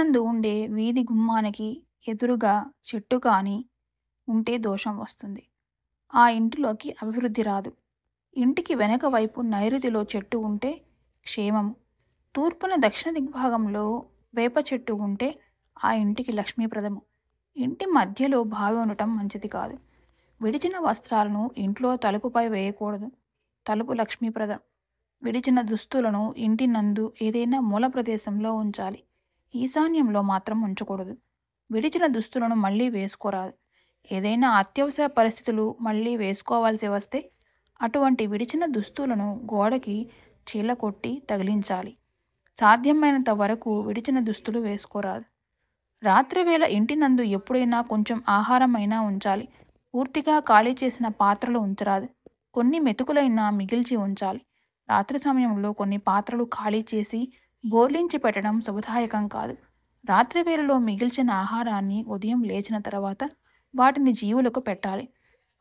ఇంటినందు ఉండే వీధి గుమ్మానికి ఎదురుగా చెట్టు కాని ఉంటే దోషం వస్తుంది. ఆ ఇంటిలోకి అభివృద్ధి రాదు. ఇంటికి వెనక వైపు నైరుతిలో చెట్టు ఉంటే క్షేమము. తూర్పున దక్షిణ దిగ్భాగంలో వేప చెట్టు ఉంటే ఆ ఇంటికి లక్ష్మీప్రదము. ఇంటి మధ్యలో బావి ఉండటం మంచిది కాదు. విడిచిన వస్త్రాలను ఇంట్లో తలుపుపై వేయకూడదు. తలుపు లక్ష్మీప్రదం. విడిచిన దుస్తులను ఇంటి నందు ఏదైనా మూల ప్రదేశంలో ఉంచాలి. ఈశాన్యంలో మాత్రం ఉంచకూడదు. విడిచిన దుస్తులను మళ్ళీ వేసుకోరాదు. ఏదైనా అత్యవసర పరిస్థితులు మళ్ళీ వేసుకోవాల్సి వస్తే అటువంటి విడిచిన దుస్తులను గోడకి చీలకొట్టి తగిలించాలి. సాధ్యమైనంత వరకు విడిచిన దుస్తులు వేసుకోరాదు. రాత్రివేళ ఇంటి నందు ఎప్పుడైనా కొంచెం ఆహారమైనా ఉంచాలి. పూర్తిగా ఖాళీ చేసిన పాత్రలు ఉంచరాదు. కొన్ని మెతుకులైనా మిగిల్చి ఉంచాలి. రాత్రి సమయంలో కొన్ని పాత్రలు ఖాళీ చేసి బోర్లించి పెట్టడం శుభదాయకం కాదు. రాత్రి వేళలో మిగిల్చిన ఆహారాన్ని ఉదయం లేచిన తర్వాత వాటిని జీవులకు పెట్టాలి.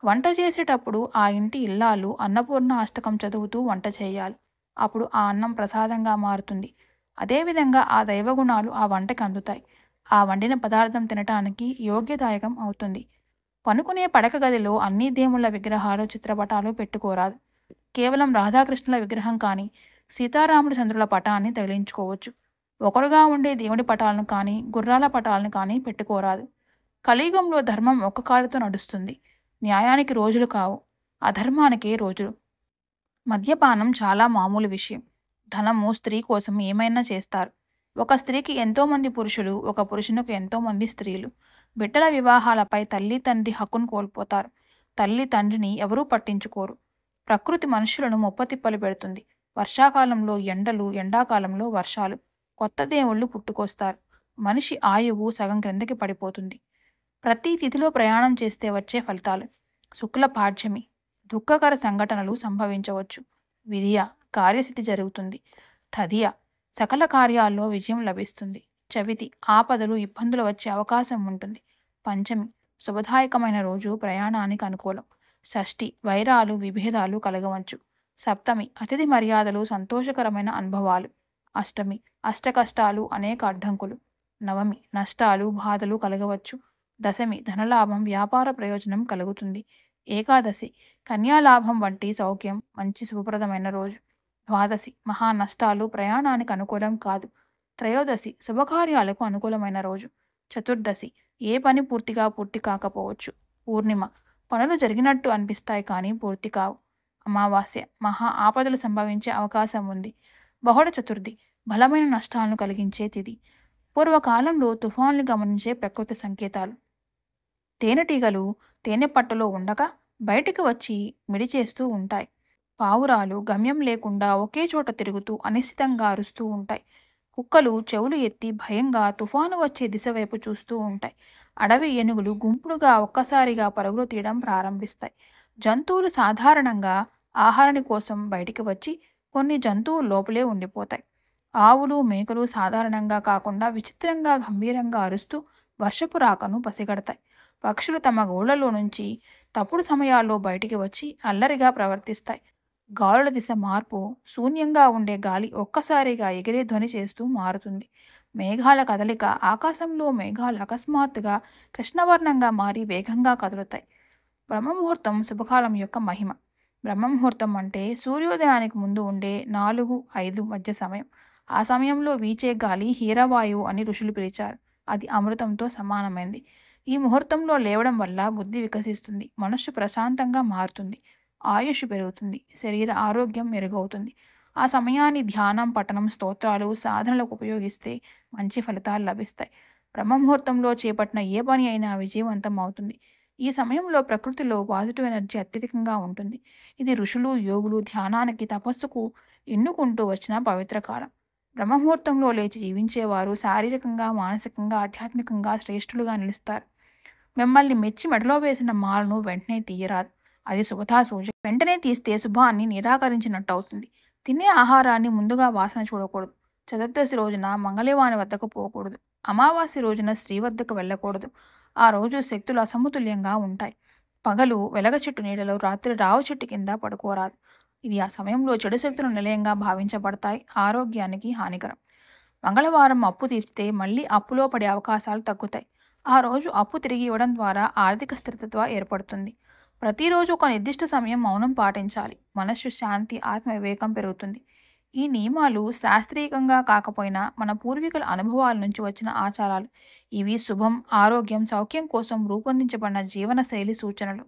వంట చేసేటప్పుడు ఆ ఇంటి ఇల్లాలు అన్నపూర్ణ అష్టకం చదువుతూ వంట చేయాలి. అప్పుడు ఆ అన్నం ప్రసాదంగా మారుతుంది. అదేవిధంగా ఆ దైవగుణాలు ఆ వంటకి అందుతాయి. ఆ వండిన పదార్థం తినటానికి యోగ్యదాయకం అవుతుంది. పనుకునే పడక గదిలో అన్ని దేవుళ్ళ విగ్రహాలు చిత్రపటాలు పెట్టుకోరాదు. కేవలం రాధాకృష్ణుల విగ్రహం కానీ సీతారాముడి చంద్రుల పటాన్ని తగిలించుకోవచ్చు. ఒకరుగా ఉండే దేవుడి పటాలను కానీ గుర్రాల పటాలను కానీ పెట్టుకోరాదు. కలియుగంలో ధర్మం ఒక్క కాలుతో నడుస్తుంది. న్యాయానికి రోజులు కావు, అధర్మానికే రోజులు. మద్యపానం చాలా మామూలు విషయం. ధనము స్త్రీ కోసం ఏమైనా చేస్తారు. ఒక స్త్రీకి ఎంతోమంది పురుషులు, ఒక పురుషునికి ఎంతోమంది స్త్రీలు. బిడ్డల వివాహాలపై తల్లి తండ్రి హక్కును కోల్పోతారు. తల్లి తండ్రిని ఎవరూ పట్టించుకోరు. ప్రకృతి మనుషులను ముప్పతిప్పలు పెడుతుంది. వర్షాకాలంలో ఎండలు, ఎండాకాలంలో వర్షాలు. కొత్త దేవుళ్ళు పుట్టుకొస్తారు. మనిషి ఆయువు సగం క్రిందకి పడిపోతుంది. ప్రతి తిథిలో ప్రయాణం చేస్తే వచ్చే ఫలితాలు. శుక్ల పాడ్యమి దుఃఖకర సంఘటనలు సంభవించవచ్చు. విధియ కార్యసిద్ధి జరుగుతుంది. తదియ సకల కార్యాల్లో విజయం లభిస్తుంది. చవితి ఆపదలు ఇబ్బందులు వచ్చే అవకాశం ఉంటుంది. పంచమి శుభదాయకమైన రోజు, ప్రయాణానికి అనుకూలం. షష్ఠి వైరాలు విభేదాలు కలగవచ్చు. సప్తమి అతిథి మర్యాదలు, సంతోషకరమైన అనుభవాలు. అష్టమి అష్టకష్టాలు, అనేక అడ్డంకులు. నవమి నష్టాలు, బాధలు కలగవచ్చు. దశమి ధనలాభం, వ్యాపార ప్రయోజనం కలుగుతుంది. ఏకాదశి కన్యాలాభం వంటి సౌఖ్యం, మంచి శుభప్రదమైన రోజు. ద్వాదశి మహా నష్టాలు, ప్రయాణానికి అనుకూలం కాదు. త్రయోదశి శుభకార్యాలకు అనుకూలమైన రోజు. చతుర్దశి ఏ పని పూర్తి కాకపోవచ్చు. పూర్ణిమ పనులు జరిగినట్టు అనిపిస్తాయి కానీ పూర్తి కావు. అమావాస్య మహా ఆపదలు సంభవించే అవకాశం ఉంది. బహుళ చతుర్థి బలమైన నష్టాలను కలిగించే తిథి. పూర్వకాలంలో తుఫాన్లు గమనించే ప్రకృతి సంకేతాలు. తేనెటీగలు తేనె పట్టులో ఉండగా బయటికి వచ్చి మిడిచేస్తూ ఉంటాయి. పావురాలు గమ్యం లేకుండా ఒకే చోట తిరుగుతూ అనిశ్చితంగా అరుస్తూ ఉంటాయి. కుక్కలు చెవులు ఎత్తి భయంగా తుఫాను వచ్చే దిశ వైపు చూస్తూ ఉంటాయి. అడవి ఏనుగులు గుంపులుగా ఒక్కసారిగా పరుగులు తీయడం ప్రారంభిస్తాయి. జంతువులు సాధారణంగా ఆహారాని కోసం బయటికి వచ్చి కొన్ని జంతువులు లోపలే ఉండిపోతాయి. ఆవులు మేకలు సాధారణంగా కాకుండా విచిత్రంగా గంభీరంగా అరుస్తూ వర్షపు రాకను పసిగడతాయి. పక్షులు తమ గూళ్లలో నుంచి తప్పుడు సమయాల్లో బయటికి వచ్చి అల్లరిగా ప్రవర్తిస్తాయి. గాలుల దిశ మార్పు, శూన్యంగా ఉండే గాలి ఒక్కసారిగా ఎగిరే ధ్వని చేస్తూ మారుతుంది. మేఘాల కదలిక, ఆకాశంలో మేఘాలు అకస్మాత్తుగా కృష్ణవర్ణంగా మారి వేగంగా కదులుతాయి. బ్రహ్మముహూర్తం శుభకాలం యొక్క మహిమ. బ్రహ్మముహూర్తం అంటే సూర్యోదయానికి ముందు ఉండే 4-5 మధ్య సమయం. ఆ సమయంలో వీచే గాలి హీరవాయువు అని ఋషులు పిలిచారు. అది అమృతంతో సమానమైంది. ఈ ముహూర్తంలో లేవడం వల్ల బుద్ధి వికసిస్తుంది, మనస్సు ప్రశాంతంగా మారుతుంది, ఆయుష్ పెరుగుతుంది, శరీర ఆరోగ్యం మెరుగవుతుంది. ఆ సమయాన్ని ధ్యానం, పఠనం, స్తోత్రాలు, సాధనలకు ఉపయోగిస్తే మంచి ఫలితాలు లభిస్తాయి. బ్రహ్మముహూర్తంలో చేపట్టిన ఏ పని అయినా విజయవంతం అవుతుంది. ఈ సమయంలో ప్రకృతిలో పాజిటివ్ ఎనర్జీ అత్యధికంగా ఉంటుంది. ఇది ఋషులు, యోగులు ధ్యానానికి, తపస్సుకు ఎన్నుకుంటూ వచ్చిన పవిత్ర కాలం. బ్రహ్మముహూర్తంలో లేచి జీవించేవారు శారీరకంగా, మానసికంగా, ఆధ్యాత్మికంగా శ్రేష్ఠులుగా నిలుస్తారు. మిమ్మల్ని మెచ్చి మెడలో వేసిన మాలను వెంటనే తీయరాదు. అది శుభతా సూచన. వెంటనే తీస్తే శుభాన్ని నిరాకరించినట్టు అవుతుంది. తినే ఆహారాన్ని ముందుగా వాసన చూడకూడదు. చతుర్దశి రోజున మంగళవాని వద్దకు పోకూడదు. అమావాస్య రోజున స్త్రీ వద్దకు వెళ్ళకూడదు. ఆ రోజు శక్తులు అసమతుల్యంగా ఉంటాయి. పగలు వెలగ చెట్టు నీడలో, రాత్రి రావు చెట్టు కింద పడుకోరాదు. ఇది ఆ సమయంలో చెడు శక్తులు నిలయంగా భావించబడతాయి. ఆరోగ్యానికి హానికరం. మంగళవారం అప్పు తీర్చితే మళ్ళీ అప్పులో పడే అవకాశాలు తగ్గుతాయి. ఆ రోజు అప్పు తిరిగి ఇవ్వడం ద్వారా ఆర్థిక స్థిరత్వ ఏర్పడుతుంది. ప్రతిరోజు ఒక నిర్దిష్ట సమయం మౌనం పాటించాలి. మనస్సు శాంతి, ఆత్మ వివేకం పెరుగుతుంది. ఈ నియమాలు శాస్త్రీయంగా కాకపోయినా మన పూర్వీకుల అనుభవాల నుంచి వచ్చిన ఆచారాలు. ఇవి శుభం, ఆరోగ్యం, సౌఖ్యం కోసం రూపొందించబడిన జీవనశైలి సూచనలు.